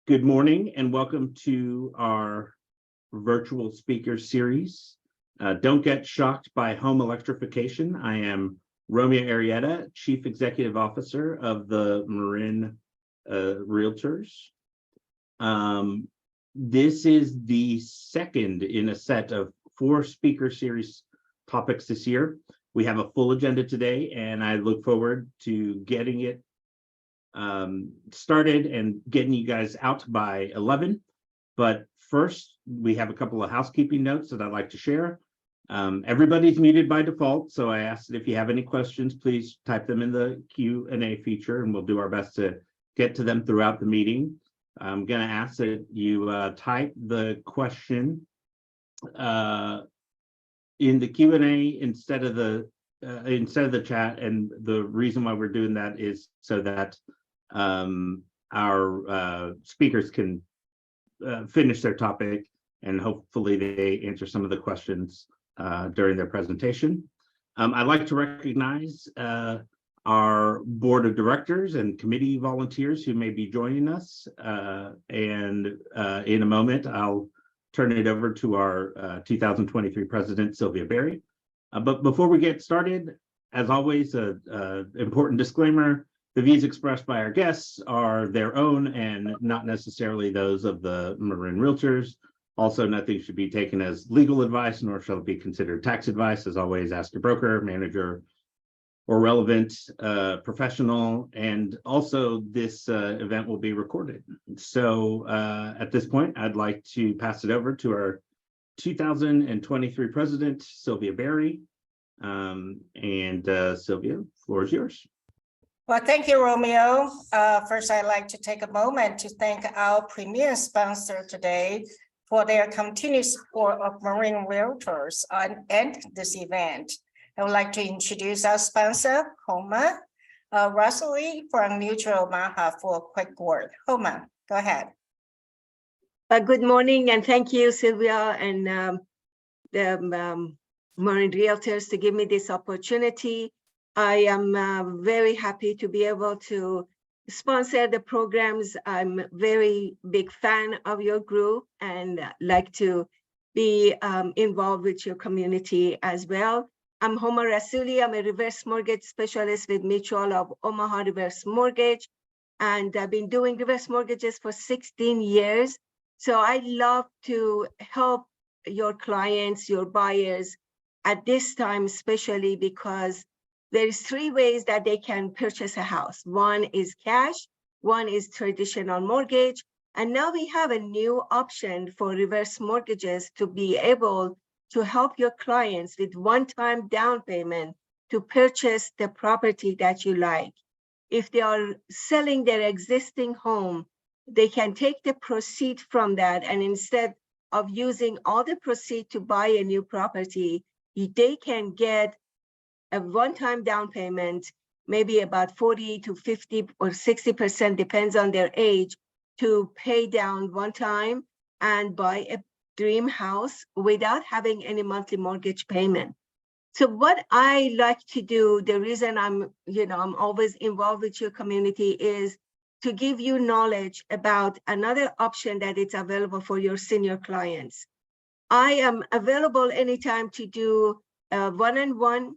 Good morning and welcome to our virtual speaker series. Don't get shocked by home electrification. I am Romeo Arrieta, Chief Executive Officer of the Marin Realtors. This is the second in a set of 4 speaker series topics this year. We have a full agenda today, and I look forward to getting it started and getting you guys out by 11. But first, we have a couple of housekeeping notes that I'd like to share. Everybody's muted by default, so I asked that if you have any questions, please type them in the Q&A feature, and we'll do our best to get to them throughout the meeting. I'm going to ask that you type the question in the Q&A instead of the chat, and the reason why we're doing that is so that our speakers can finish their topic, and hopefully they answer some of the questions during their presentation. I'd like to recognize our board of directors and committee volunteers who may be joining us, and in a moment I'll turn it over to our 2023 president, Sylvia Berry. But before we get started, as always, an important disclaimer: the views expressed by our guests are their own and not necessarily those of the Marin Realtors. Also, nothing should be taken as legal advice, nor shall it be considered tax advice. As always, ask your broker, manager, or relevant professional. And also, this event will be recorded. So at this point, I'd like to pass it over to our 2023 president, Sylvia Berry. Sylvia, the floor is yours. Well, thank you, Romeo. First, I'd like to take a moment to thank our premier sponsor today for their continued support of Marin Realtors and this event. I would like to introduce our sponsor, Homa Russell from Mutual Maha, for a quick word. Homa, go ahead. Good morning, and thank you, Sylvia and the Marin Realtors, to give me this opportunity. I am very happy to be able to sponsor the programs. I'm a very big fan of your group and like to be involved with your community as well. I'm Homa Rasuli. I'm a reverse mortgage specialist with Mutual of Omaha Reverse Mortgage, and I've been doing reverse mortgages for 16 years. So I love to help your clients, your buyers at this time, especially because there's 3 ways that they can purchase a house. One is cash, one is traditional mortgage, and now we have a new option for reverse mortgages to be able to help your clients with one-time down payment to purchase the property that you like. If they are selling their existing home, they can take the proceed from that, and instead of using all the proceed to buy a new property, they can get a one-time down payment, maybe about 40 to 50 or 60%, depends on their age, to pay down one time and buy a dream house without having any monthly mortgage payment. So what I like to do, the reason I'm always involved with your community, is to give you knowledge about another option that is available for your senior clients. I am available anytime to do a one-on-one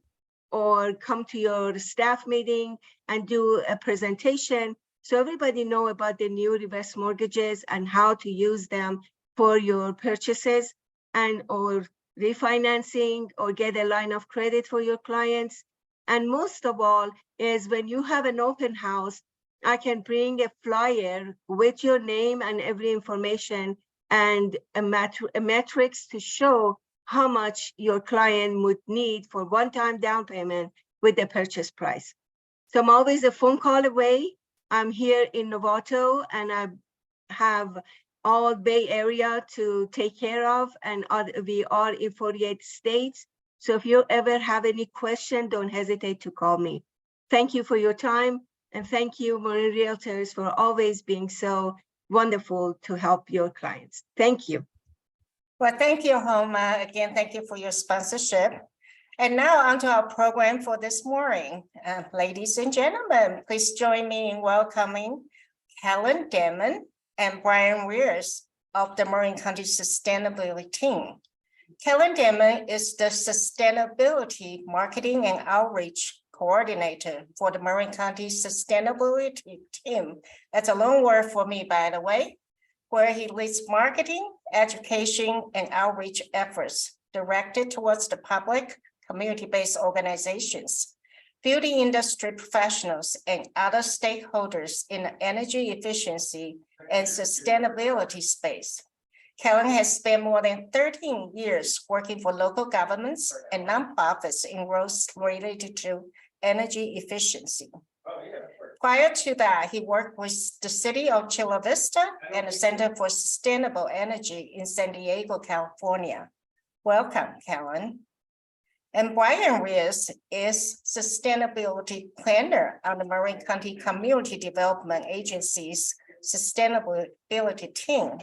or come to your staff meeting and do a presentation so everybody know about the new reverse mortgages and how to use them for your purchases and or refinancing or get a line of credit for your clients. And most of all is when you have an open house, I can bring a flyer with your name and every information and a matrix to show how much your client would need for one-time down payment with the purchase price. So I'm always a phone call away. I'm here in Novato, and I have all Bay Area to take care of, and we are in 48 states. So if you ever have any question, don't hesitate to call me. Thank you for your time, and thank you, Marin Realtors, for always being so wonderful to help your clients. Thank you. Well, thank you, Homa. Again, thank you for your sponsorship. And now onto our program for this morning. Ladies and gentlemen, please join me in welcoming Kellen Dammann, and Brian Reyes of the Marin County Sustainability Team. Kellen Dammann is the Sustainability Marketing and Outreach Coordinator for the Marin County Sustainability Team. That's a long word for me, by the way, where he leads marketing, education, and outreach efforts directed towards the public, community-based organizations, building industry professionals, and other stakeholders in the energy efficiency and sustainability space. Kellen has spent more than 13 years working for local governments and nonprofits in roles related to energy efficiency. Prior to that, he worked with the city of Chula Vista and the Center for Sustainable Energy in San Diego, California. Welcome, Kellen. And Brian Reyes is Sustainability Planner on the Marin County Community Development Agency's Sustainability Team,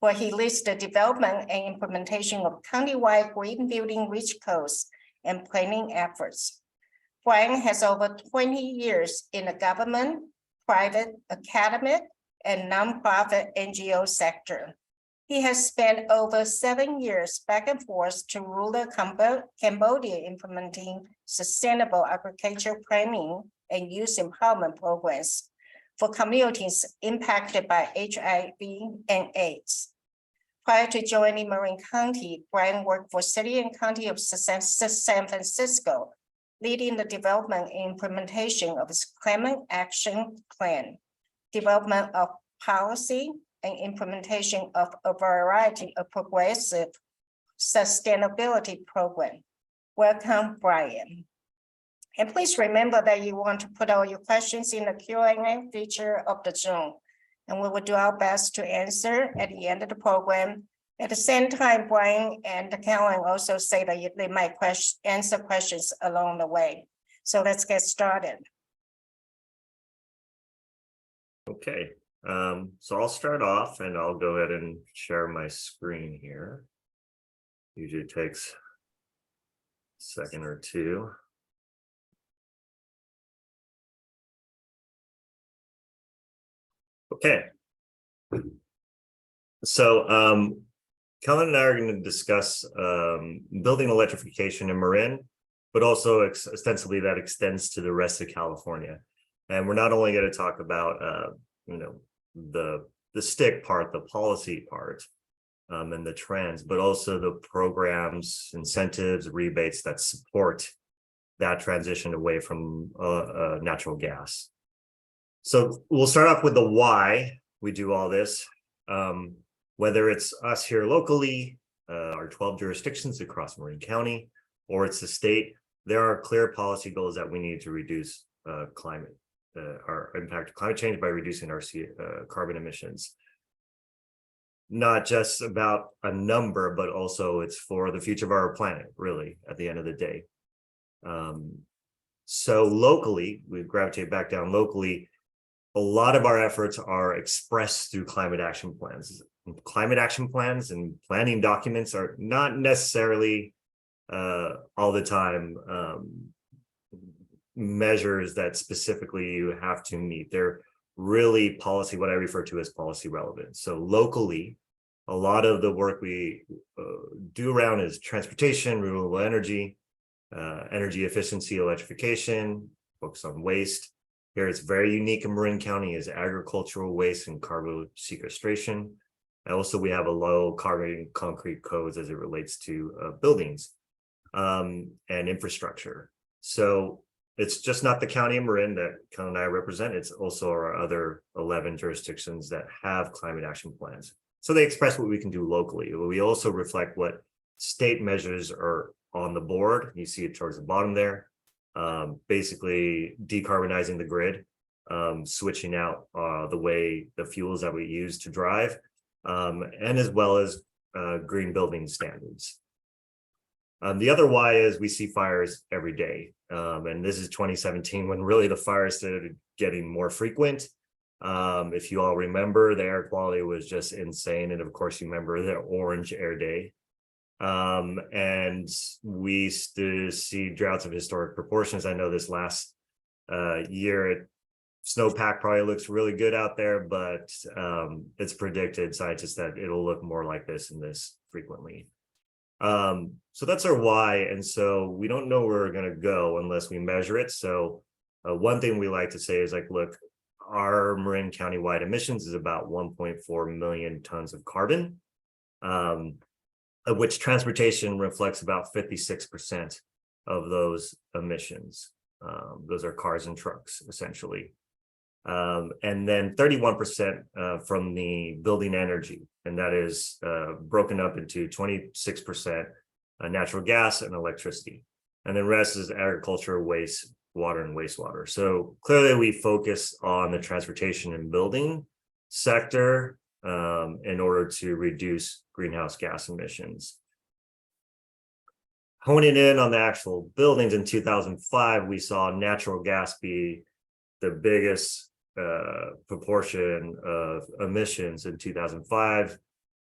where he leads the development and implementation of countywide green building rich codes and planning efforts. Brian has over 20 years in the government, private, academic, and nonprofit NGO sector. He has spent over 7 years back and forth to rural Cambodia implementing sustainable agriculture planning and youth empowerment programs for communities impacted by HIV and AIDS. Prior to joining Marin County, Brian worked for City and County of San Francisco, leading the development and implementation of its climate action plan, development of policy, and implementation of a variety of progressive sustainability programs. Welcome, Brian. And please remember that you want to put all your questions in the Q&A feature of the Zoom, and we will do our best to answer at the end of the program. At the same time, Brian and Kellen also say that they might answer questions along the way. So let's get started. Okay, so I'll start off and I'll go ahead and share my screen here. Usually takes a second or two. Okay. So Kellen and I are going to discuss building electrification in Marin, but also ostensibly that extends to the rest of California. And we're not only going to talk about the stick part, the policy part, and the trends, but also the programs, incentives, rebates that support that transition away from natural gas. So we'll start off with the why we do all this. Whether it's us here locally, our 12 jurisdictions across Marin County, or it's the state, there are clear policy goals that we need to reduce our impact of climate change by reducing our carbon emissions. Not just about a number, but also it's for the future of our planet, really, at the end of the day. So locally, we gravitate back down locally. A lot of our efforts are expressed through climate action plans. Climate action plans and planning documents are not necessarily all the time measures that specifically you have to meet. They're really policy, what I refer to as policy relevant. So locally, a lot of the work we do around is transportation, renewable energy, energy efficiency, electrification, focus on waste. Here it's very unique in Marin County is agricultural waste and carbon sequestration. And also we have a low carbon concrete codes as it relates to buildings and infrastructure. So it's just not the county of Marin that Kellen and I represent, it's also our other 11 jurisdictions that have climate action plans. So they express what we can do locally. We also reflect what state measures are on the board. You see it towards the bottom there. Basically decarbonizing the grid, switching out the fuels that we use to drive, and as well as green building standards. The other why is we see fires every day. And this is 2017 when really the fires started getting more frequent. If you all remember, the air quality was just insane. And of course, you remember the orange air day. And we still see droughts of historic proportions. I know this last year snowpack probably looks really good out there, but it's predicted, scientists, that it'll look more like this and this frequently. So that's our why. And so we don't know where we're going to go unless we measure it. So one thing we like to say is like, look, our Marin County wide emissions is about 1.4 million tons of carbon, of which transportation reflects about 56% of those emissions. Those are cars and trucks, essentially. And then 31% from the building energy, and that is broken up into 26% natural gas and electricity. And the rest is agriculture, waste, water, and wastewater. So clearly we focus on the transportation and building sector in order to reduce greenhouse gas emissions. Honing in on the actual buildings, in 2005, we saw natural gas be the biggest proportion of emissions in 2005,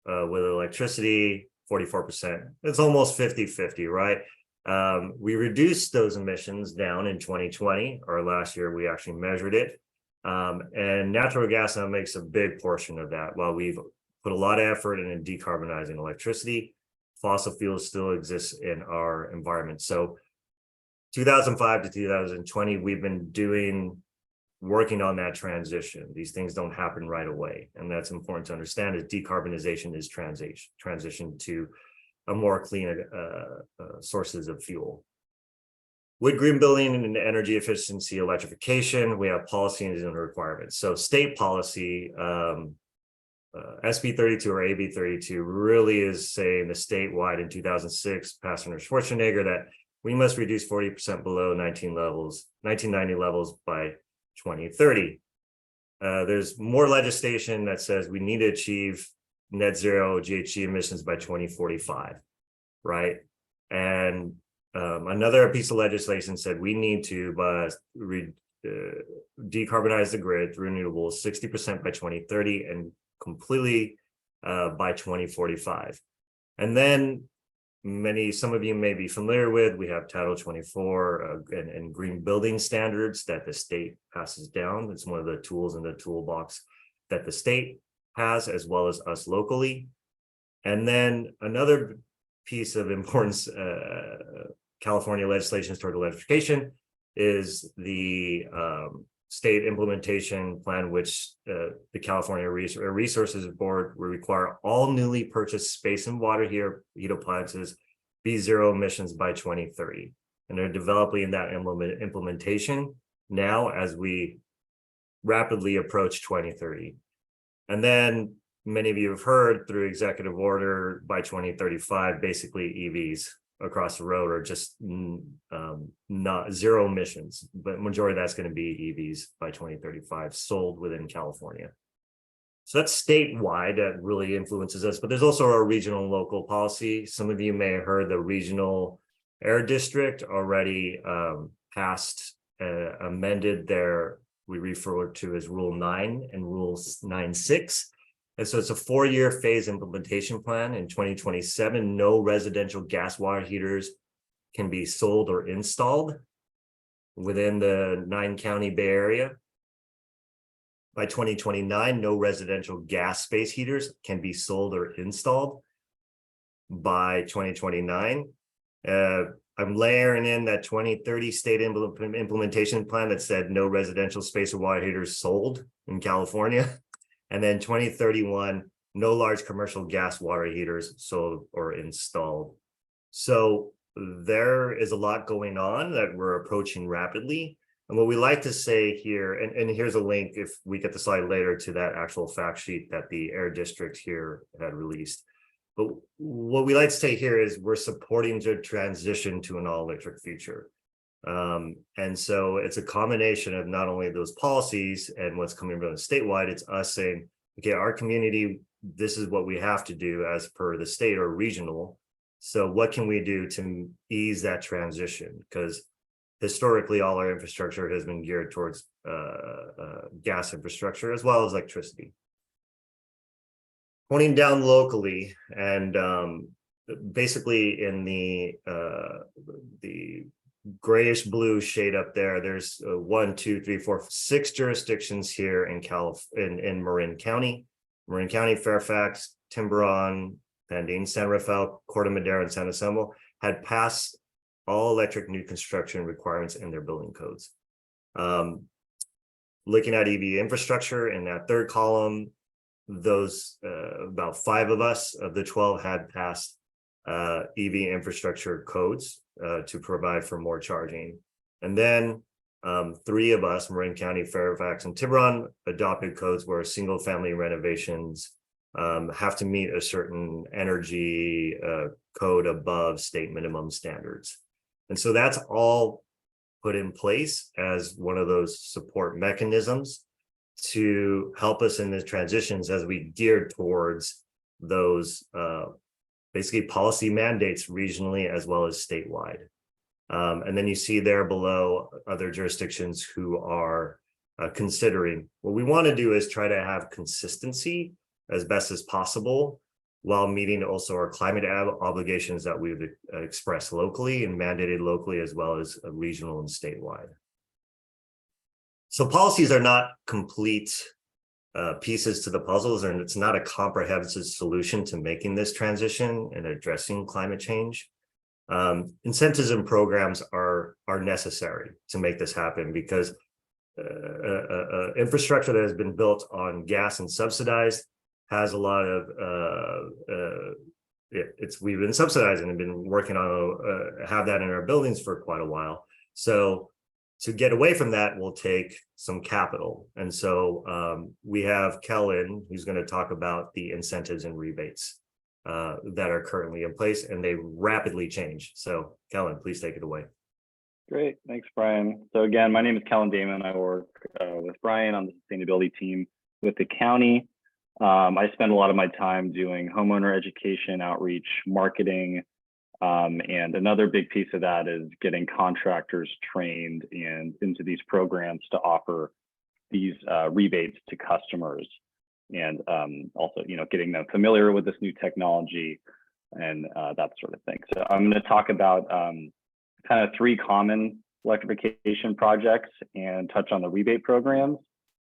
with electricity, 44%. It's almost 50-50, right? We reduced those emissions down in 2020, or last year we actually measured it. And natural gas now makes a big portion of that. While we've put a lot of effort in decarbonizing electricity, fossil fuels still exist in our environment. So 2005 to 2020, we've been working on that transition. These things don't happen right away. And that's important to understand, is decarbonization is transition to a more clean sources of fuel. With green building and energy efficiency, electrification, we have policies and requirements. So state policy, SB 32 or AB 32 really is saying the statewide in 2006, passed under Schwarzenegger, that we must reduce 40% below 1990 levels by 2030. There's more legislation that says we need to achieve net zero GHG emissions by 2045, right? And another piece of legislation said we need to decarbonize the grid through renewables 60% by 2030 and completely by 2045. And then some of you may be familiar with, we have Title 24 and green building standards that the state passes down. It's one of the tools in the toolbox that the state has, as well as us locally. And then another piece of importance, California legislation toward electrification, is the state implementation plan, which the California Resources Board will require all newly purchased space and water heat appliances be zero emissions by 2030. And they're developing that implementation now as we rapidly approach 2030. And then many of you have heard through executive order, by 2035, basically EVs across the road are just not zero emissions, but majority of that's going to be EVs by 2035 sold within California. So that's statewide, that really influences us, but there's also our regional and local policy. Some of you may have heard the regional air district already passed, amended we refer to as Rule 9 and Rule 9.6. And so it's a 4-year phase implementation plan. In 2027, no residential gas water heaters can be sold or installed within the 9-county Bay Area. By 2029, no residential gas space heaters can be sold or installed. By 2029, I'm layering in that 2030 state implementation plan that said no residential space or water heaters sold in California. And then 2031, no large commercial gas water heaters sold or installed. So there is a lot going on that we're approaching rapidly. And what we like to say here, and here's a link if we get the slide later to that actual fact sheet that the Air District here had released. But what we like to say here is we're supporting the transition to an all-electric future. And so it's a combination of not only those policies and what's coming from the statewide, it's us saying, okay, our community, this is what we have to do as per the state or regional. So what can we do to ease that transition? Because historically, all our infrastructure has been geared towards gas infrastructure as well as electricity. Honing down locally, and basically in the grayish blue shade up there, there's 1, 2, 3, 4, 6 jurisdictions here in Marin County. Marin County, Fairfax, Tiburon, Pending, San Rafael, Corte Madera, and San Anselmo had passed all electric new construction requirements in their building codes. Looking at EV infrastructure in that third column, those about 5 of us of the 12 had passed EV infrastructure codes to provide for more charging. And then 3 of us, Marin County, Fairfax, and Tiburon, adopted codes where single family renovations have to meet a certain energy code above state minimum standards. And so that's all put in place as one of those support mechanisms to help us in the transitions as we gear towards those basically policy mandates regionally as well as statewide. And then you see there below other jurisdictions who are considering. What we want to do is try to have consistency as best as possible while meeting also our climate obligations that we've expressed locally and mandated locally as well as regional and statewide. So policies are not complete pieces to the puzzles, and it's not a comprehensive solution to making this transition and addressing climate change. Incentives and programs are necessary to make this happen because infrastructure that has been built on gas and subsidized has a lot of we've been subsidizing and been working on have that in our buildings for quite a while. So to get away from that will take some capital. And so we have Kellen, who's going to talk about the incentives and rebates that are currently in place, and they rapidly change. So Kellen, please take it away. Great, thanks, Brian. So again, my name is Kellen Dammann. I work with Brian on the sustainability team with the county. I spend a lot of my time doing homeowner education, outreach, marketing, and another big piece of that is getting contractors trained and into these programs to offer these rebates to customers, and also, getting them familiar with this new technology and that sort of thing. So I'm going to talk about kind of 3 common electrification projects and touch on the rebate programs.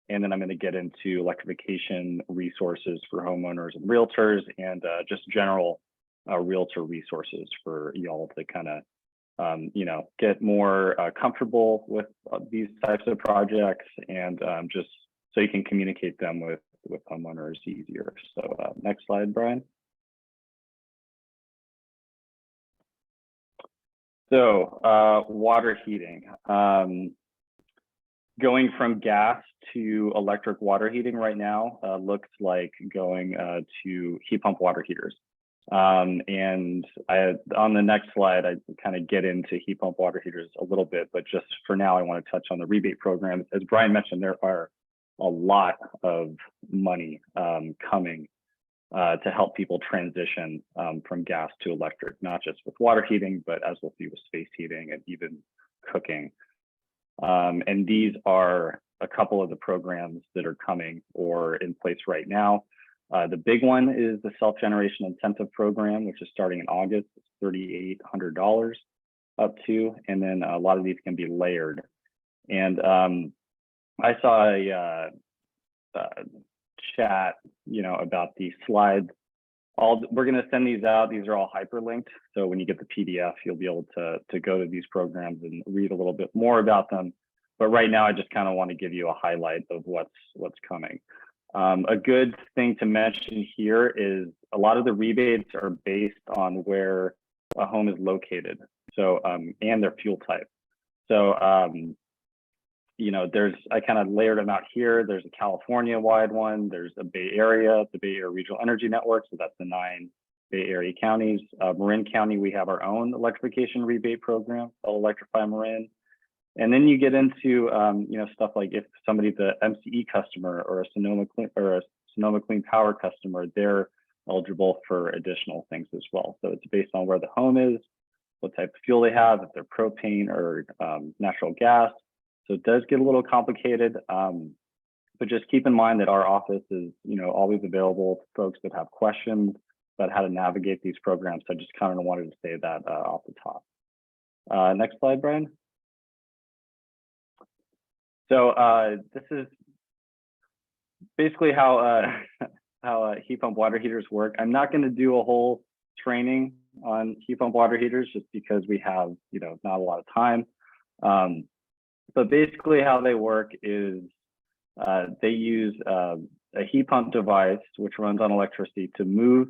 And then I'm going to get into electrification resources for homeowners and realtors, and just general realtor resources for y'all to kind of, get more comfortable with these types of projects, and just so you can communicate them with homeowners easier. So next slide, Brian. So water heating. Going from gas to electric water heating right now looks like going to heat pump water heaters. And on the next slide, I kind of get into heat pump water heaters a little bit, but just for now, I want to touch on the rebate program. As Brian mentioned, there are a lot of money coming to help people transition from gas to electric, not just with water heating, but as we'll see with space heating and even cooking. And these are a couple of the programs that are coming or in place right now. The big one is the self-generation incentive program, which is starting in August. It's $3,800 up to, and then a lot of these can be layered. And I saw a chat, about these slides. We're going to send these out. These are all hyperlinked. So when you get the PDF, you'll be able to go to these programs and read a little bit more about them. But right now, I just kind of want to give you a highlight of what's coming. A good thing to mention here is a lot of the rebates are based on where a home is located. So and their fuel type. So I kind of layered them out here. There's a California-wide one. There's a Bay Area, the Bay Area Regional Energy Network. So that's the 9 Bay Area counties. Marin County, we have our own electrification rebate program called Electrify Marin. And then you get into stuff like if somebody's a MCE customer or a Sonoma Clean Power customer, they're eligible for additional things as well. So it's based on where the home is, what type of fuel they have, if they're propane or natural gas. So it does get a little complicated, but just keep in mind that our office is, always available to folks that have questions about how to navigate these programs. So I just kind of wanted to say that off the top. Next slide, Brian. So this is basically how how heat pump water heaters work. I'm not going to do a whole training on heat pump water heaters just because we have, you know, not a lot of time. But basically how they work is they use a heat pump device which runs on electricity to move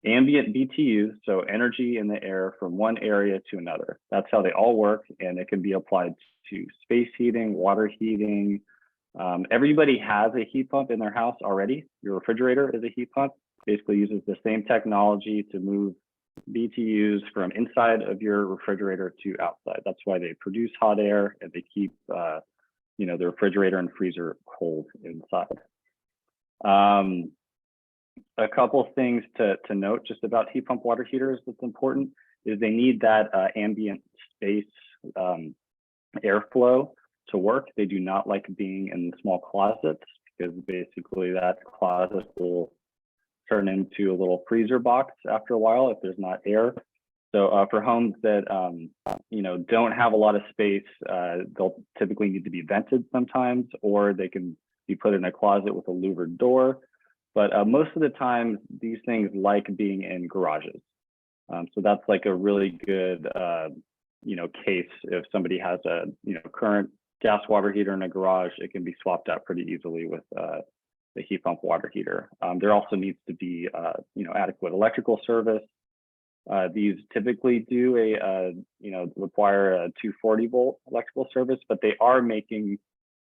ambient BTUs, so energy in the air, from one area to another. That's how they all work, and it can be applied to space heating, water heating. Everybody has a heat pump in their house already. Your refrigerator is a heat pump. Basically uses the same technology to move BTUs from inside of your refrigerator to outside. That's why they produce hot air and they keep you know, the refrigerator and freezer cold inside. A couple things to note just about heat pump water heaters that's important is they need that ambient space airflow to work. They do not like being in small closets because basically that closet will turn into a little freezer box after a while if there's not air. So for homes that you know, don't have a lot of space, they'll typically need to be vented sometimes, or they can be put in a closet with a louvered door. But most of the time, these things like being in garages. So that's like a really good, you know, case if somebody has a, you know, current gas water heater in a garage, it can be swapped out pretty easily with the heat pump water heater. There also needs to be, you know, adequate electrical service. These typically do you know, require a 240 volt electrical service, but they are making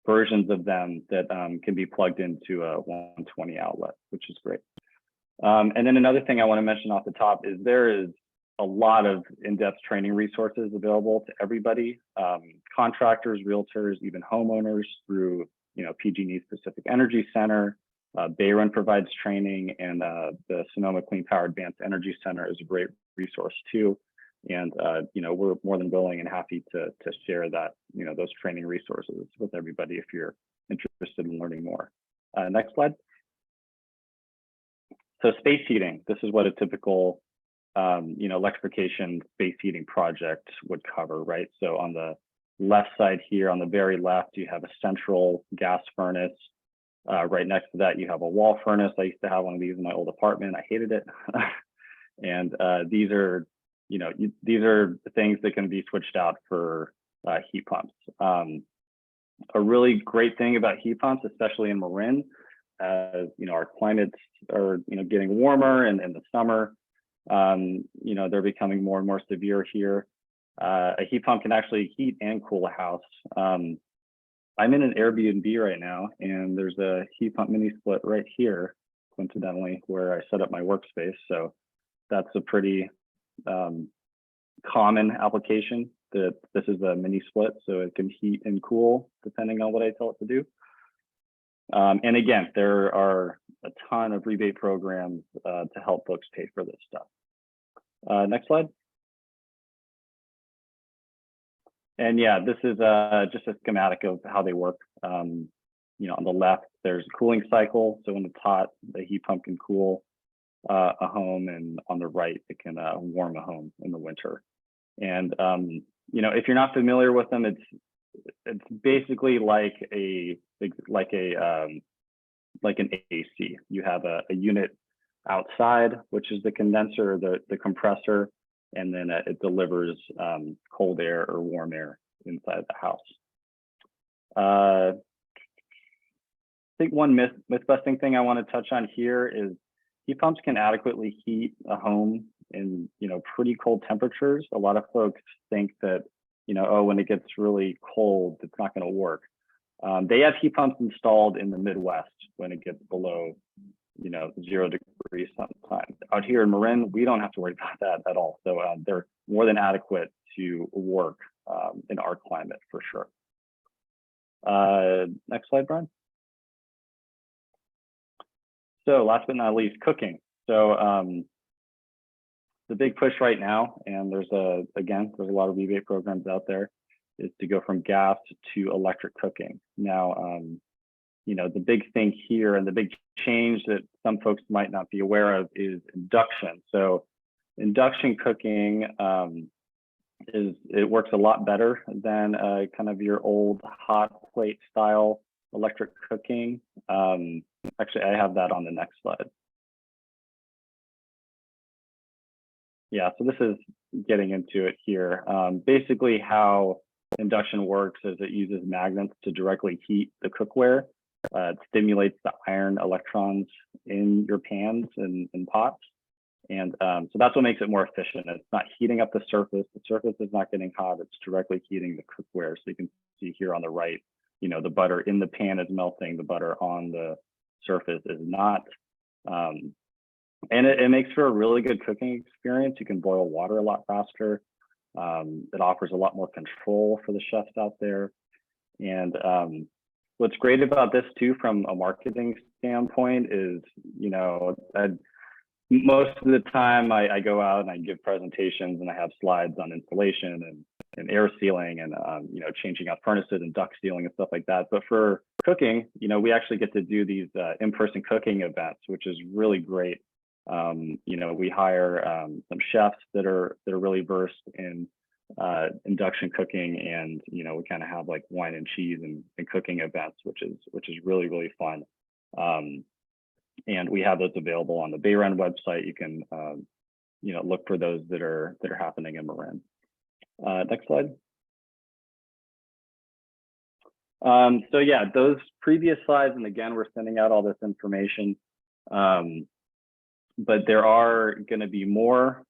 versions of them that can be plugged into a 120 outlet, which is great. And then another thing I want to mention off the top is there is a lot of in-depth training resources available to everybody, contractors, realtors, even homeowners through, you know, PG&E Specific Energy Center. Bayron provides training, and the Sonoma Clean Power Advanced Energy Center is a great resource too. And you know, we're more than willing and happy to share that, you know, those training resources with everybody if you're interested in learning more. Next slide. So space heating. This is what a typical you know, electrification space heating project would cover, right? So on the left side here, on the very left, you have a central gas furnace. Right next to that, you have a wall furnace. I used to have one of these in my old apartment. I hated it. And these are, you know, these are things that can be switched out for heat pumps. A really great thing about heat pumps, especially in Marin, as you know, our climates are, you know, getting warmer, and in the summer, you know, they're becoming more and more severe here. A heat pump can actually heat and cool a house. I'm in an Airbnb right now, and there's a heat pump mini split right here, coincidentally, where I set up my workspace. So that's a pretty common application. That this is a mini split, so it can heat and cool depending on what I tell it to do. And again, there are a ton of rebate programs to help folks pay for this stuff. Next slide. And yeah, this is just a schematic of how they work. You know, on the left, there's a cooling cycle. So when it's hot, the heat pump can cool a home, and on the right, it can warm a home in the winter. And you know, if you're not familiar with them, it's basically like an AC. You have a unit outside, which is the condenser, the compressor, and then it delivers cold air or warm air inside the house. I think one myth-busting thing I want to touch on here is heat pumps can adequately heat a home in, you know, pretty cold temperatures. A lot of folks think that, you know, oh, when it gets really cold, it's not going to work. They have heat pumps installed in the Midwest when it gets below, you know, 0 degrees sometimes. Out here in Marin, we don't have to worry about that at all. So they're more than adequate to work in our climate for sure. Next slide, Brian. So last but not least, cooking. So the big push right now, and there's a lot of rebate programs out there, is to go from gas to electric cooking. Now, you know, the big thing here and the big change that some folks might not be aware of is induction. So induction cooking it works a lot better than kind of your old hot plate style electric cooking. Actually, I have that on the next slide. Yeah, so this is getting into it here. Basically how induction works is it uses magnets to directly heat the cookware. It stimulates the iron electrons in your pans and pots. And so that's what makes it more efficient. It's not heating up the surface. The surface is not getting hot. It's directly heating the cookware. So you can see here on the right, you know, the butter in the pan is melting. The butter on the surface is not. And it makes for a really good cooking experience. You can boil water a lot faster. It offers a lot more control for the chefs out there. And what's great about this too, from a marketing standpoint, is, you know, most of the time I go out and I give presentations and I have slides on insulation and air sealing and you know, changing out furnaces and duct sealing and stuff like that. But for cooking, you know, we actually get to do these in-person cooking events, which is really great. You know, we hire some chefs that are really versed in induction cooking, and you know, we kind of have like wine and cheese and cooking events, which is really fun. And we have those available on the Bayron website. You can you know, look for those that are happening in Marin. Next slide. So yeah, those previous slides, and again, we're sending out all this information. But there are going to be more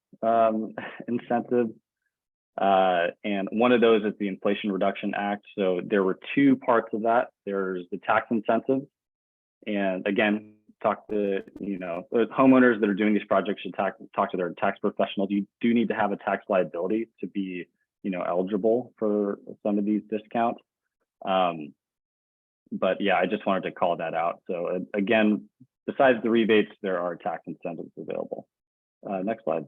incentives. And one of those is the Inflation Reduction Act. So there were two parts of that. There's the tax incentives. And again, talk to, you know, homeowners that are doing these projects should talk to their tax professionals. You do need to have a tax liability to be, you know, eligible for some of these discounts. But yeah, I just wanted to call that out. So again, besides the rebates, there are tax incentives available. Next slide.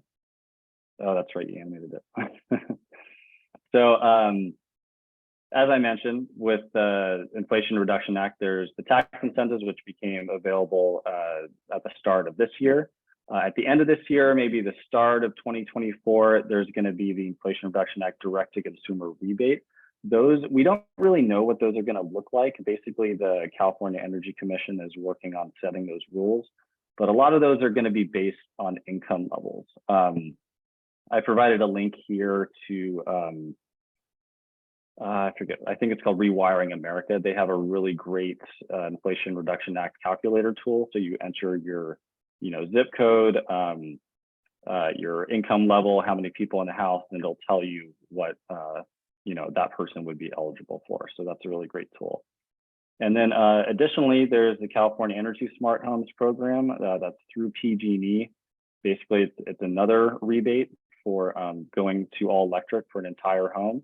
Oh, that's right, you animated it. So as I mentioned, with the Inflation Reduction Act, there's the tax incentives, which became available at the start of this year. At the end of this year, maybe the start of 2024, there's going to be the Inflation Reduction Act direct-to-consumer rebate. Those, we don't really know what those are going to look like. Basically, the California Energy Commission is working on setting those rules, but a lot of those are going to be based on income levels. I provided a link here to, I forget, I think it's called Rewiring America. They have a really great Inflation Reduction Act calculator tool. So you enter your, you know, zip code, your income level, how many people in the house, and it'll tell you what, you know, that person would be eligible for. So that's a really great tool. And then additionally, there's the California Energy Smart Homes program that's through PG&E. Basically, it's another rebate for going to all electric for an entire home.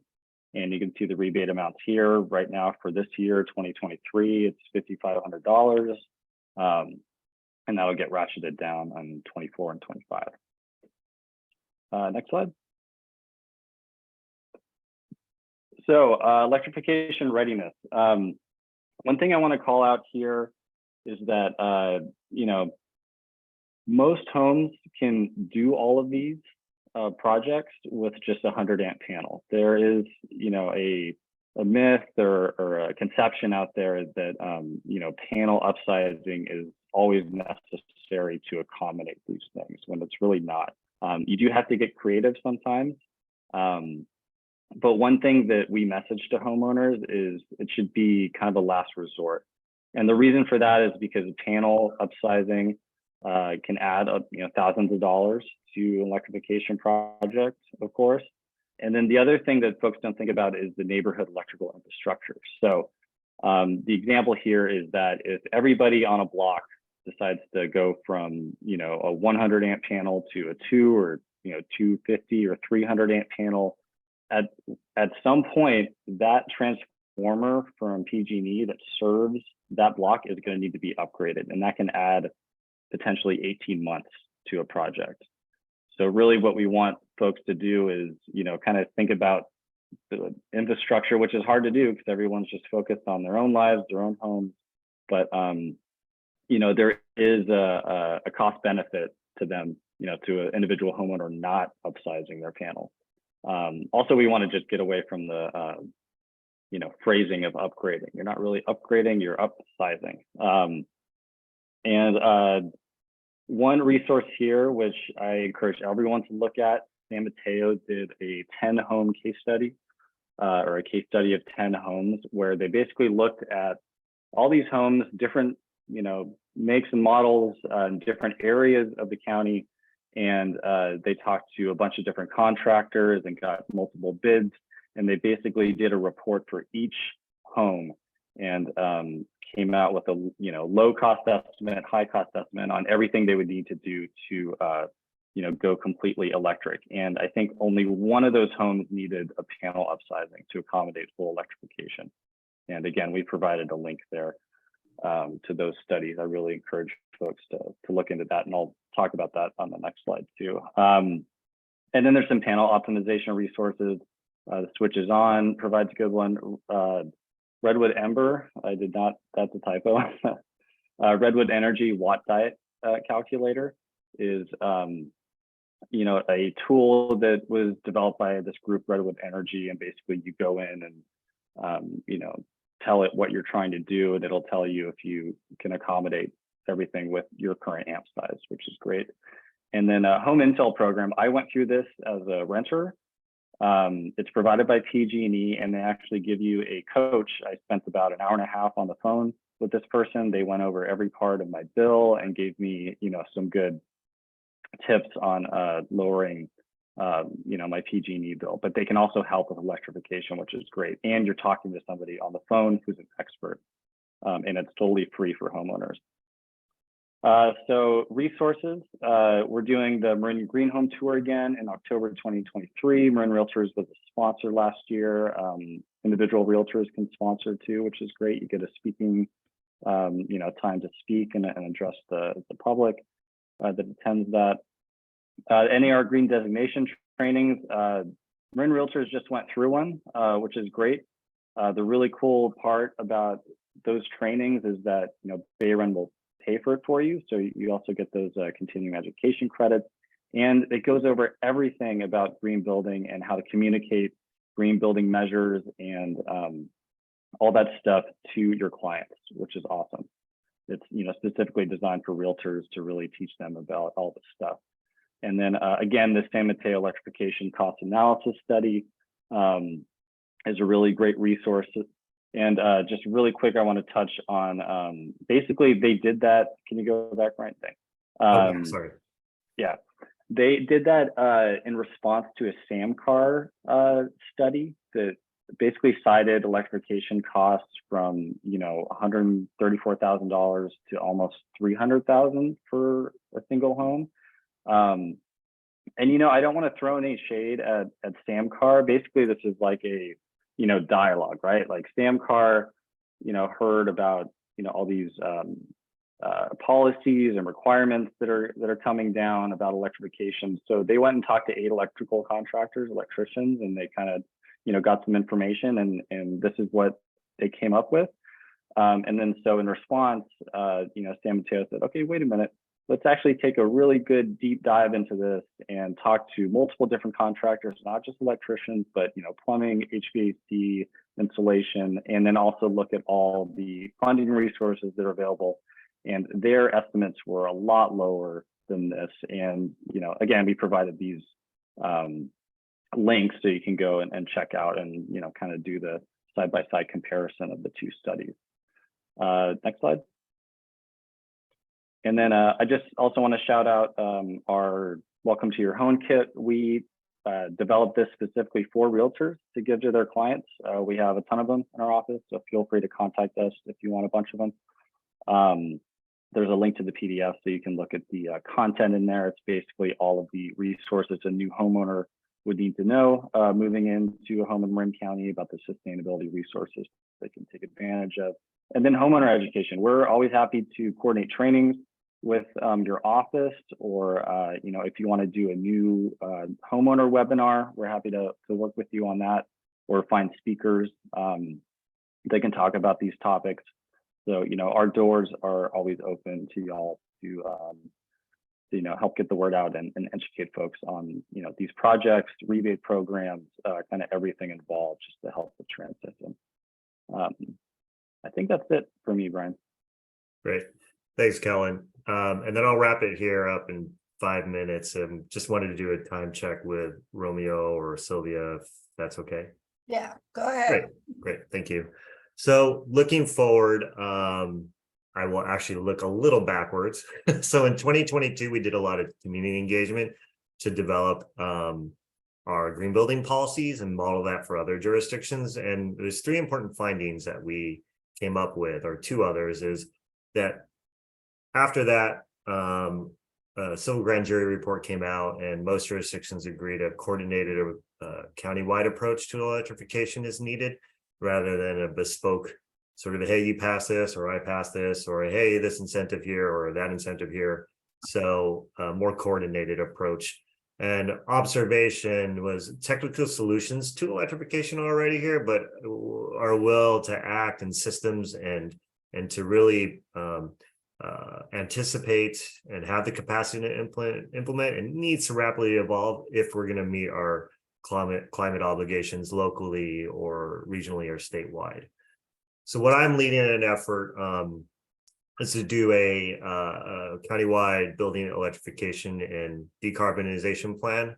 And you can see the rebate amounts here. Right now for this year, 2023, it's $5,500. And that'll get ratcheted down on 24 and 25. Next slide. So electrification readiness. One thing I want to call out here is that, you know, most homes can do all of these projects with just a 100 amp panel. There is, you know, a myth or a conception out there that, you know, panel upsizing is always necessary to accommodate these things, when it's really not. You do have to get creative sometimes. But one thing that we message to homeowners is it should be kind of a last resort. And the reason for that is because panel upsizing can add up, you know, thousands of dollars to an electrification project, of course. And then the other thing that folks don't think about is the neighborhood electrical infrastructure. So the example here is that if everybody on a block decides to go from, you know, a 100 amp panel to a 2 or, you know, 250 or 300 amp panel, at some point that transformer from PG&E that serves that block is going to need to be upgraded, and that can add potentially 18 months to a project. So really what we want folks to do is, you know, kind of think about the infrastructure, which is hard to do because everyone's just focused on their own lives, their own homes. But, you know, there is a cost benefit to them, you know, to an individual homeowner not upsizing their panel. Also, we want to just get away from the phrasing of upgrading. You're not really upgrading, you're upsizing. And one resource here, which I encourage everyone to look at, San Mateo did a 10-home case study, or a case study of 10 homes, where they basically looked at all these homes, different makes and models in different areas of the county. And they talked to a bunch of different contractors and got multiple bids. And they basically did a report for each home and came out with a low cost estimate, high cost estimate on everything they would need to do to go completely electric. And I think only one of those homes needed a panel upsizing to accommodate full electrification. And again, we provided a link there to those studies. I really encourage folks to look into that, and I'll talk about that on the next slide too. And then there's some panel optimization resources. The Switch is On provides a good one. Redwood Ember, that's a typo. Redwood Energy Watt Diet Calculator is a tool that was developed by this group, Redwood Energy, and basically you go in and tell it what you're trying to do, and it'll tell you if you can accommodate everything with your current amp size, which is great. And then a home intel program. I went through this as a renter. It's provided by PG&E, and they actually give you a coach. I spent about an hour and a half on the phone with this person. They went over every part of my bill and gave me, some good tips on lowering, my PG&E bill. But they can also help with electrification, which is great. And you're talking to somebody on the phone who's an expert, and it's totally free for homeowners. So resources, we're doing the Marin Green Home Tour again in October 2023. Marin Realtors was a sponsor last year. Individual realtors can sponsor too, which is great. You get a speaking, time to speak and address the public that attends that. NAR Green Designation trainings. Marin Realtors just went through one, which is great. The really cool part about those trainings is that, Bayron will pay for it for you. So you also get those continuing education credits. And it goes over everything about green building and how to communicate green building measures and all that stuff to your clients, which is awesome. It's specifically designed for realtors to really teach them about all this stuff. And then again, the San Mateo Electrification Cost Analysis Study is a really great resource. And just really quick, I want to touch on, basically they did that. Can you go back, Ryan? Thanks. Sorry. Yeah, they did that in response to a SAMCAR study that basically cited electrification costs from, $134,000 to almost $300,000 for a single home. And, I don't want to throw any shade at SAMCAR. Basically, this is like a, dialogue, right? Like SAMCAR, heard about, all these policies and requirements that are coming down about electrification. So they went and talked to 8 electrical contractors, electricians, and they kind of, got some information, and this is what they came up with. And then so in response, San Mateo said, okay, wait a minute. Let's actually take a really good deep dive into this and talk to multiple different contractors, not just electricians, but plumbing, HVAC, insulation, and then also look at all the funding resources that are available. And their estimates were a lot lower than this. And again, we provided these links so you can go and check out and kind of do the side-by-side comparison of the two studies. Next slide. And then I just also want to shout out our Welcome to Your Home kit. We developed this specifically for realtors to give to their clients. We have a ton of them in our office, so feel free to contact us if you want a bunch of them. There's a link to the PDF so you can look at the content in there. It's basically all of the resources a new homeowner would need to know moving into a home in Marin County about the sustainability resources they can take advantage of. And then homeowner education. We're always happy to coordinate trainings with your office, or if you want to do a new homeowner webinar, we're happy to work with you on that, or find speakers that can talk about these topics. So our doors are always open to y'all to help get the word out and educate folks on, these projects, rebate programs, kind of everything involved just to help the transition. I think that's it for me, Brian. Great. Thanks, Kellen. And then I'll wrap it here up in 5 minutes, and just wanted to do a time check with Romeo or Sylvia, if that's okay. Yeah, go ahead. Great. Thank you. So looking forward, I will actually look a little backwards. So in 2022, we did a lot of community engagement to develop our green building policies and model that for other jurisdictions. And there's 3 important findings that we came up with, or 2 others, is that after that, a civil grand jury report came out, and most jurisdictions agreed a coordinated or county-wide approach to electrification is needed, rather than a bespoke sort of, hey, you pass this, or I pass this, or hey, this incentive here, or that incentive here. So a more coordinated approach. And observation was technical solutions to electrification already here, but our will to act in systems and to really anticipate and have the capacity to implement and needs to rapidly evolve if we're going to meet our climate obligations locally or regionally or statewide. So what I'm leading an effort is to do a countywide building electrification and decarbonization plan.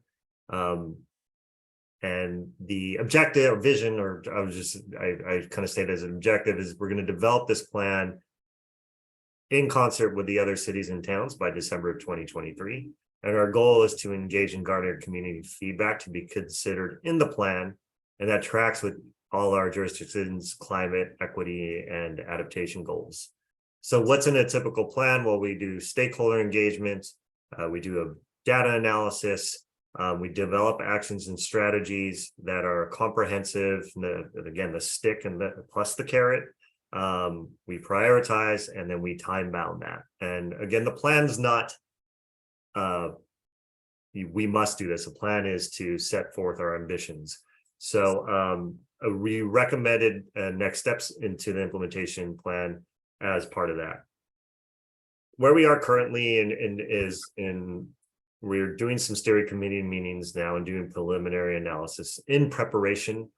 And the objective or vision, or I kind of state as an objective, is we're going to develop this plan in concert with the other cities and towns by December of 2023. And our goal is to engage and garner community feedback to be considered in the plan, and that tracks with all our jurisdictions' climate, equity, and adaptation goals. So what's in a typical plan? Well, we do stakeholder engagement, we do a data analysis, we develop actions and strategies that are comprehensive, again, the stick and plus the carrot. We prioritize, and then we time bound that. And again, the plan's not, we must do this. The plan is to set forth our ambitions. So we recommended next steps into the implementation plan as part of that. Where we are currently we're doing some steering committee meetings now and doing preliminary analysis in preparation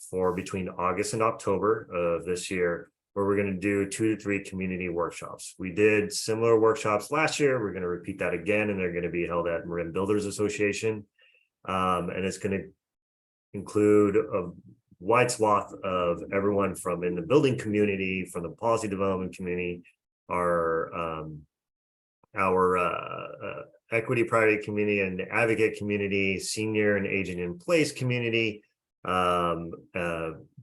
for between August and October of this year, where we're going to do 2 to 3 community workshops. We did similar workshops last year. We're going to repeat that again, and they're going to be held at Marin Builders Association. And it's going to include a wide swath of everyone from in the building community, from the policy development community, our equity priority community and advocate community, senior and aging in place community,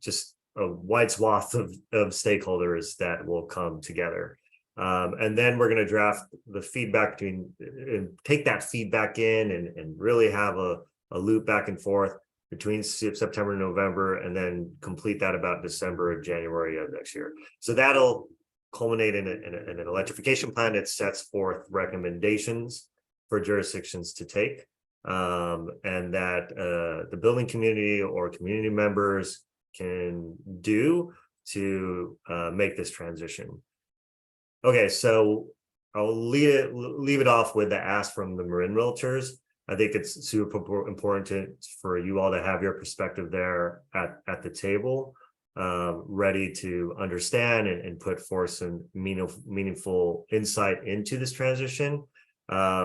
just a wide swath of stakeholders that will come together. And then we're going to draft the feedback take that feedback in and really have a loop back and forth between September and November, and then complete that about December or January of next year. So that'll culminate in an electrification plan that sets forth recommendations for jurisdictions to take, and that the building community or community members can do to make this transition. Okay, so I'll leave it off with the ask from the Marin Realtors. I think it's super important for you all to have your perspective there at the table, ready to understand and put forth some meaningful insight into this transition.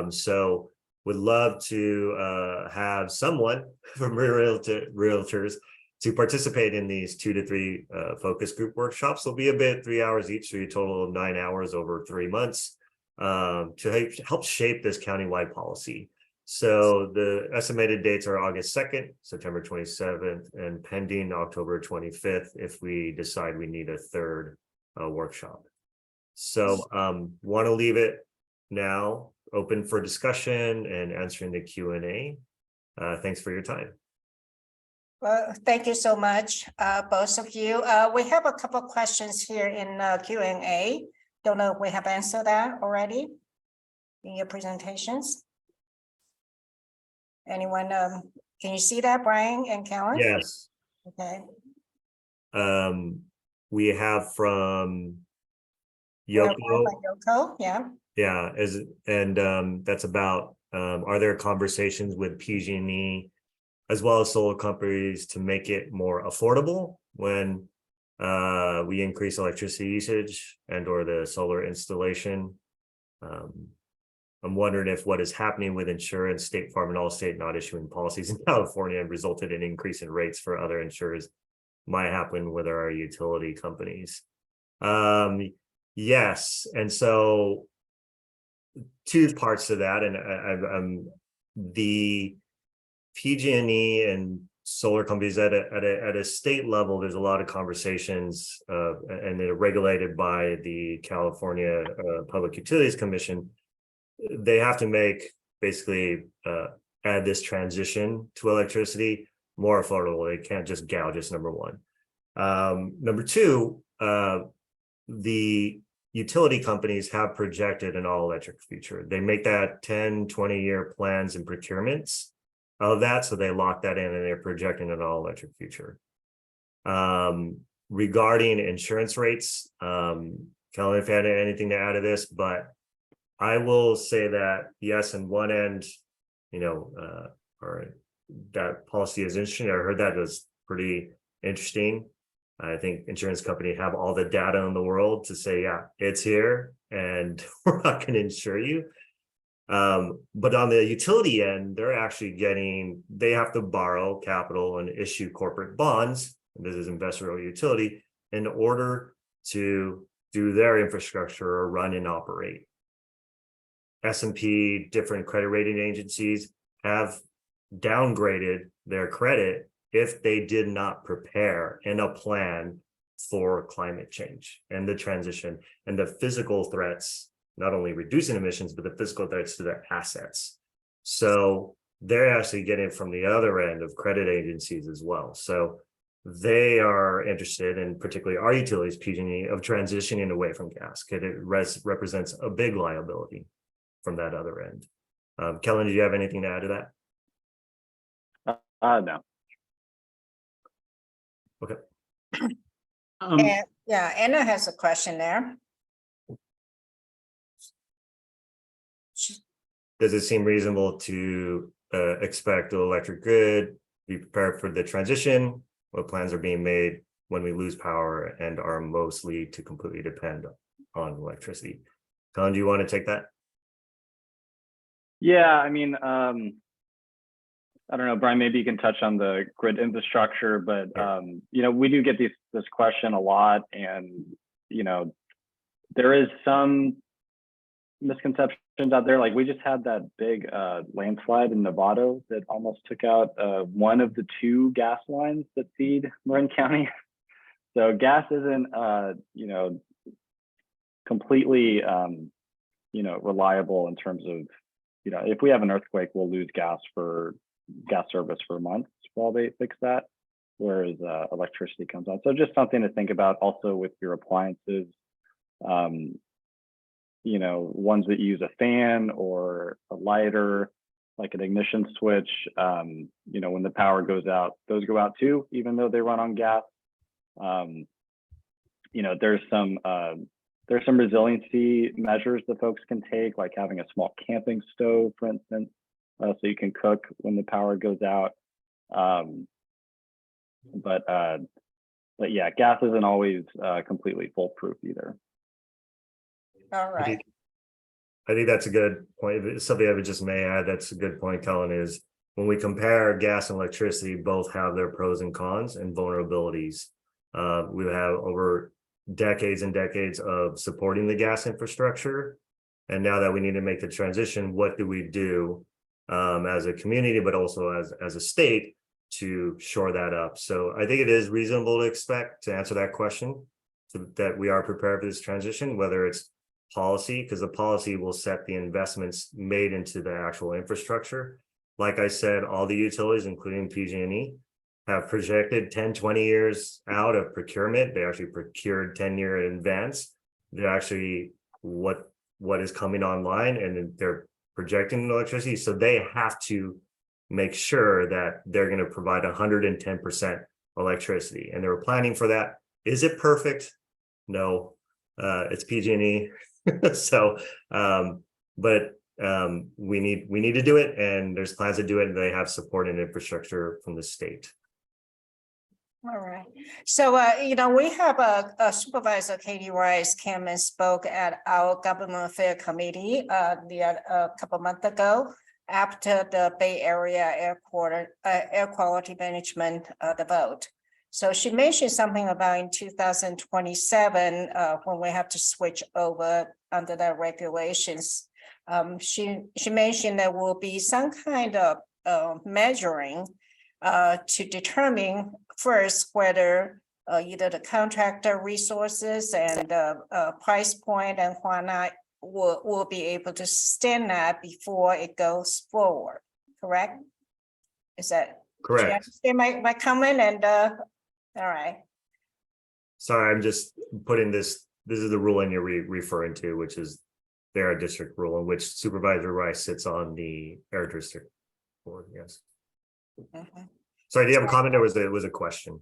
So would love to have someone from Realtors to participate in these 2 to 3 focus group workshops. They'll be a bit 3 hours each, so a total of 9 hours over 3 months, to help shape this countywide policy. So the estimated dates are August 2nd, September 27th, and pending October 25th if we decide we need a 3rd workshop. So want to leave it now open for discussion and answering the Q&A. Thanks for your time. Well, thank you so much, both of you. We have a couple of questions here in Q&A. Don't know if we have answered that already in your presentations. Anyone, can you see that, Brian and Kellen? Yes. Okay. We have from Yoko. Yoko, yeah. Yeah, that's about, are there conversations with PG&E as well as solar companies to make it more affordable when we increase electricity usage and or the solar installation? I'm wondering if what is happening with insurance, State Farm and Allstate not issuing policies in California and resulted in increase in rates for other insurers might happen with our utility companies. Yes, and so two parts to that, and I'm the PG&E and solar companies at a state level. There's a lot of conversations, and they're regulated by the California Public Utilities Commission. They have to make basically add this transition to electricity more affordable. They can't just gouge us, number one. Number two, the utility companies have projected an all-electric future. They make that 10, 20-year plans and procurements of that, so they lock that in and they're projecting an all-electric future. Regarding insurance rates, Kellen, if you had anything to add to this, but I will say that yes, in one end, or that policy is interesting. I heard that was pretty interesting. I think insurance companies have all the data in the world to say, yeah, it's here and we're not going to insure you. But on the utility end, they're actually they have to borrow capital and issue corporate bonds. And this is investor or utility in order to do their infrastructure or run and operate. S&P, different credit rating agencies have downgraded their credit if they did not prepare in a plan for climate change and the transition and the physical threats, not only reducing emissions, but the physical threats to their assets. So they're actually getting from the other end of credit agencies as well. So they are interested in, particularly our utilities, PG&E, of transitioning away from gas because it represents a big liability from that other end. Kellen, do you have anything to add to that? No. Okay. And yeah, Anna has a question there. Does it seem reasonable to expect the electric grid be prepared for the transition? What plans are being made when we lose power and are mostly to completely depend on electricity? Kellen, do you want to take that? Yeah, I mean, I don't know, Brian, maybe you can touch on the grid infrastructure, but, we do get this question a lot, and, there is some misconceptions out there. Like we just had that big landslide in Nevada that almost took out one of the two gas lines that feed Marin County. So gas isn't, completely, reliable in terms of, if we have an earthquake, we'll lose gas service for months while they fix that, whereas electricity comes on. So just something to think about also with your appliances, ones that use a fan or a lighter, like an ignition switch, when the power goes out, those go out too, even though they run on gas. There's some resiliency measures that folks can take, like having a small camping stove, for instance, so you can cook when the power goes out. But yeah, gas isn't always completely foolproof either. All right. I think that's a good point. Something I would just may add, that's a good point, Kellen, is when we compare gas and electricity, both have their pros and cons and vulnerabilities. We have over decades and decades of supporting the gas infrastructure. And now that we need to make the transition, what do we do as a community, but also as a state to shore that up? So I think it is reasonable to expect, to answer that question, that we are prepared for this transition, whether it's policy, because the policy will set the investments made into the actual infrastructure. Like I said, all the utilities, including PG&E, have projected 10, 20 years out of procurement. They actually procured 10-year in advance. They're actually what is coming online, and they're projecting electricity. So they have to make sure that they're going to provide 110% electricity, and they're planning for that. Is it perfect? No, it's PG&E. So, but we need to do it, and there's plans to do it, and they have support and infrastructure from the state. All right. So, we have a Supervisor Katie Reyes came and spoke at our Government Affairs Committee a couple months ago after the Bay Area Air Quality Management the vote. So she mentioned something about in 2027 when we have to switch over under the regulations. She mentioned there will be some kind of measuring to determine first whether either the contractor resources and price point and whatnot will be able to sustain that before it goes forward, correct? Is that Correct? Did you understand my comment? And all right. Sorry, I'm just putting this is the ruling you're referring to, which is their district rule, in which Supervisor Rice sits on the Air District Board. Yes. Mhm. Sorry, do you have a comment, or was a question?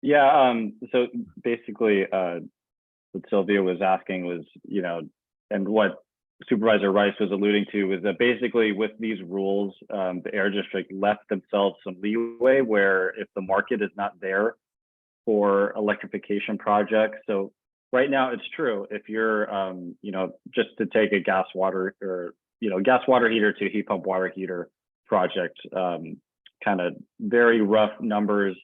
Yeah, so basically, what Sylvia was asking was, and what Supervisor Rice was alluding to was that basically with these rules, the Air District left themselves some leeway where if the market is not there for electrification projects. So right now it's true, if you're, just to take a gas water heater to heat pump water heater project, kind of very rough numbers,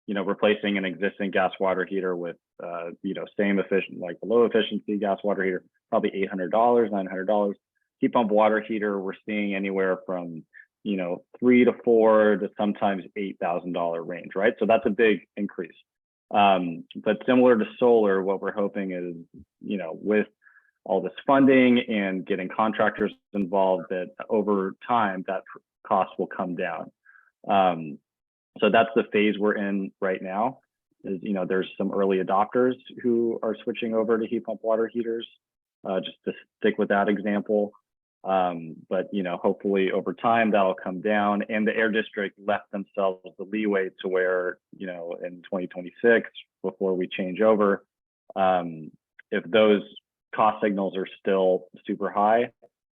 replacing an existing gas water heater with, same efficient, like low efficiency gas water heater, probably $800, $900. Heat pump water heater, we're seeing anywhere from, $3,000 to $4,000 to sometimes $8,000 range, right? So that's a big increase. But similar to solar, what we're hoping is, with all this funding and getting contractors involved, that over time that cost will come down. So that's the phase we're in right now. Is, there's some early adopters who are switching over to heat pump water heaters, just to stick with that example. But hopefully over time that'll come down, and the Air District left themselves the leeway to where, in 2026, before we change over, if those cost signals are still super high,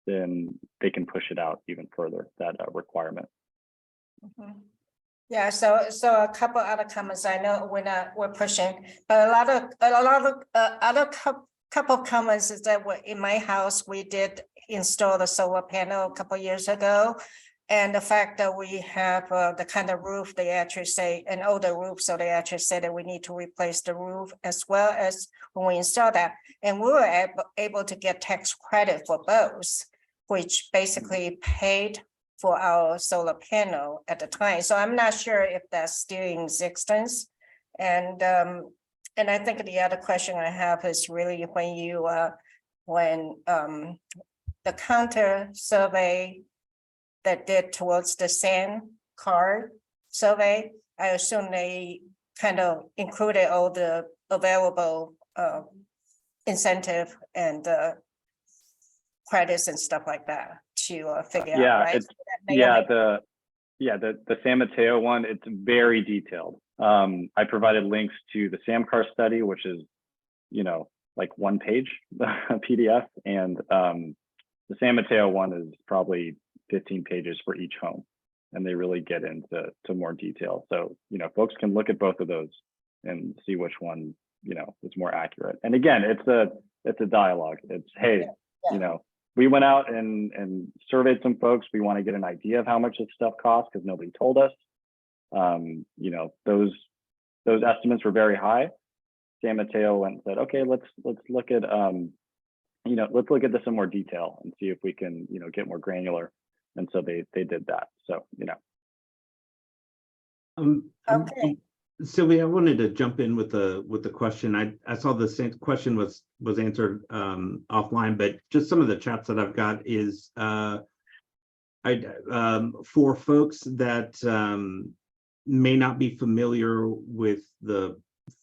then they can push it out even further, that requirement. Mhm. Yeah, so a couple other comments. I know we're pushing, but a lot of other couple of comments is that in my house we did install the solar panel a couple of years ago, and the fact that we have the kind of roof, they actually say an older roof, so they actually say that we need to replace the roof as well as when we install that, and we were able to get tax credit for both, which basically paid for our solar panel at the time. So I'm not sure if that's still in existence. And I think the other question I have is really when the counter survey that did towards the SAM card survey, I assume they kind of included all the available incentive and credits and stuff like that to figure out, right? The San Mateo one, it's very detailed. I provided links to the SAMCAR study, which is, like one page PDF, and the San Mateo one is probably 15 pages for each home, and they really get into more detail. So, folks can look at both of those and see which one, is more accurate. And again, it's a dialogue. It's, hey, we went out and surveyed some folks. We want to get an idea of how much this stuff costs because nobody told us. Those estimates were very high. San Mateo went and said, okay, let's look at let's look at this in more detail and see if we can get more granular. And so they did that. So Okay. Sylvia, I wanted to jump in with the question. I saw the same question was answered offline, but just some of the chats that I've got is for folks that may not be familiar with the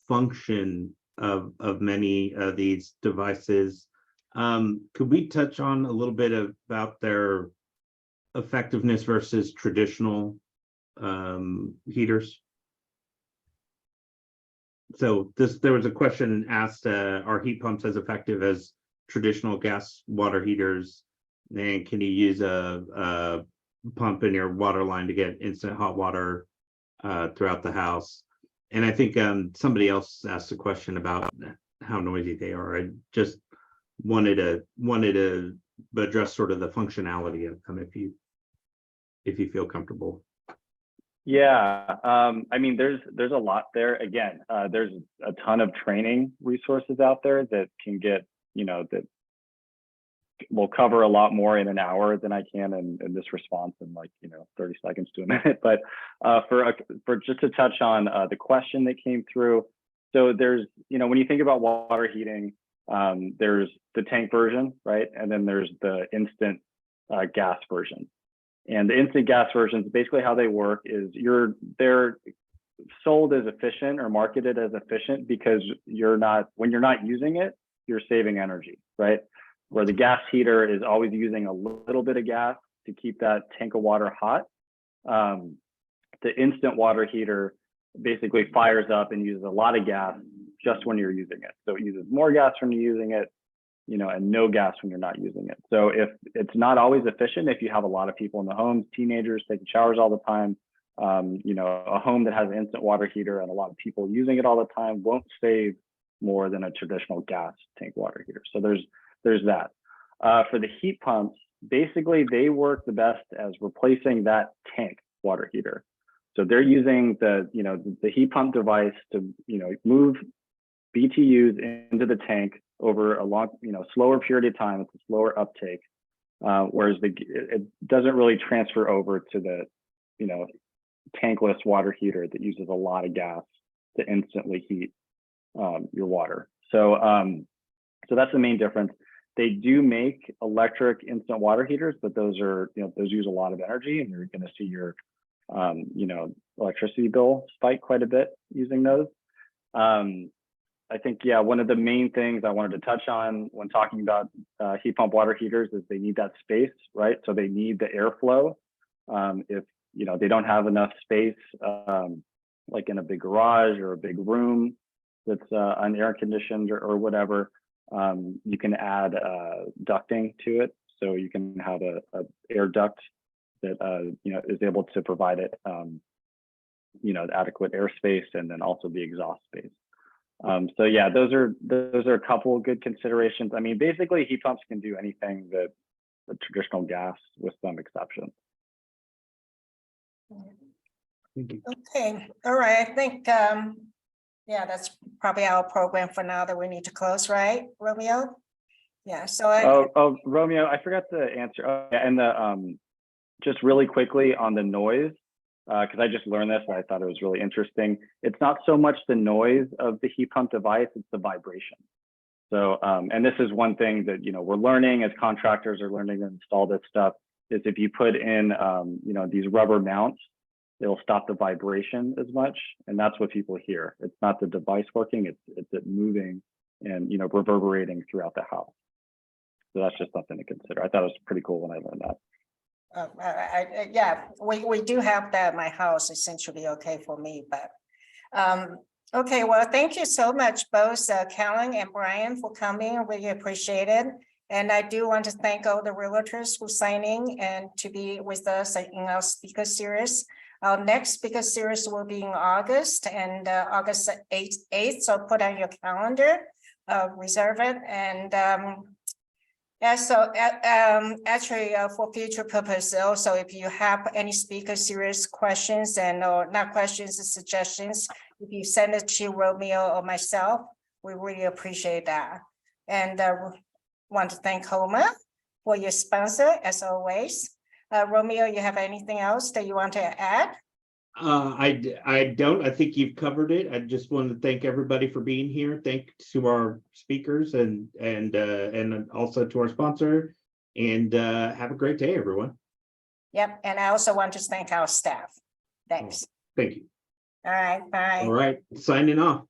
function of many of these devices, could we touch on a little bit about their effectiveness versus traditional heaters? So there was a question asked, are heat pumps as effective as traditional gas water heaters? And can you use a pump in your water line to get instant hot water throughout the house? And I think somebody else asked a question about how noisy they are. I just wanted to address sort of the functionality of them if you feel comfortable. Yeah, I mean, there's a lot there. Again, there's a ton of training resources out there that can get, that will cover a lot more in an hour than I can in this response in 30 seconds to a minute. But for just to touch on the question that came through. So there's, when you think about water heating, there's the tank version, right? And then there's the instant gas version. And the instant gas versions, basically how they work is they're sold as efficient or marketed as efficient because when you're not using it, you're saving energy, right? Where the gas heater is always using a little bit of gas to keep that tank of water hot. The instant water heater basically fires up and uses a lot of gas just when you're using it. So it uses more gas when you're using it, and no gas when you're not using it. So if it's not always efficient, if you have a lot of people in the home, teenagers taking showers all the time, a home that has an instant water heater and a lot of people using it all the time won't save more than a traditional gas tank water heater. So there's that. For the heat pumps, basically they work the best as replacing that tank water heater. So they're using the heat pump device to, move BTUs into the tank over a long, slower period of time. It's a slower uptake, whereas it doesn't really transfer over to the, tankless water heater that uses a lot of gas to instantly heat your water. So that's the main difference. They do make electric instant water heaters, but those are, those use a lot of energy, and you're going to see your, electricity bill spike quite a bit using those. I think, one of the main things I wanted to touch on when talking about heat pump water heaters is they need that space, right? So they need the airflow. If, they don't have enough space, like in a big garage or a big room that's unair conditioned or whatever, you can add ducting to it. So you can have a air duct that, is able to provide it, adequate airspace and then also the exhaust space. So yeah, those are a couple of good considerations. I mean, basically heat pumps can do anything that the traditional gas with some exceptions. Okay, all right. I think, that's probably our program for now that we need to close, right, Romeo? Yeah, so Romeo, I forgot to answer. Oh, yeah, and just really quickly on the noise, because I just learned this and I thought it was really interesting. It's not so much the noise of the heat pump device, it's the vibration. So, and this is one thing that, we're learning as contractors are learning to install this stuff, is if you put in, these rubber mounts, it'll stop the vibration as much. And that's what people hear. It's not the device working, it's it moving and, reverberating throughout the house. So that's just something to consider. I thought it was pretty cool when I learned that. We do have that at my house, essentially okay for me, but okay, well, thank you so much, both Kellen and Brian, for coming. I really appreciate it. And I do want to thank all the realtors for signing and to be with us in our speaker series. Our next speaker series will be in August and August 8th, so put on your calendar, reserve it. And actually for future purpose also, if you have any speaker series questions and or not questions, suggestions, if you send it to Romeo or myself, we really appreciate that. And want to thank Homa for your sponsor as always. Romeo, you have anything else that you want to add? I don't. I think you've covered it. I just want to thank everybody for being here. Thanks to our speakers and also to our sponsor. And have a great day, everyone. Yep. And I also want to thank our staff. Thanks. Thank you. All right. Bye. All right. Signing off.